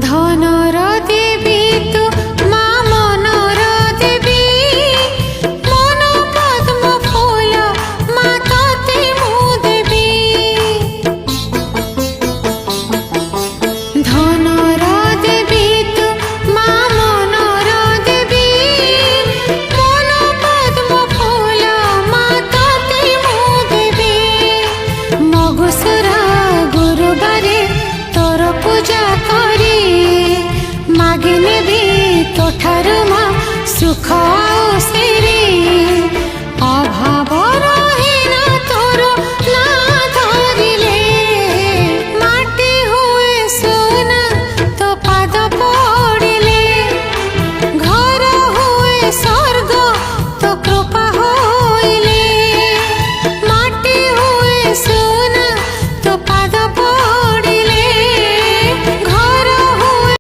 ধনর দেবী তু মা মনর দেবী, মন পদ্ম ফুল মা তোতে মু দেবী। ধনর দেবী তু মা মনর দেবী, মন পদ্ম ফুল মা তোতে মু দেবী। মগুসুরা গুরুবারে তোর পূজা করি, মাগি নেবি তোঠারু মা সুখ ଆଉ ସିରି।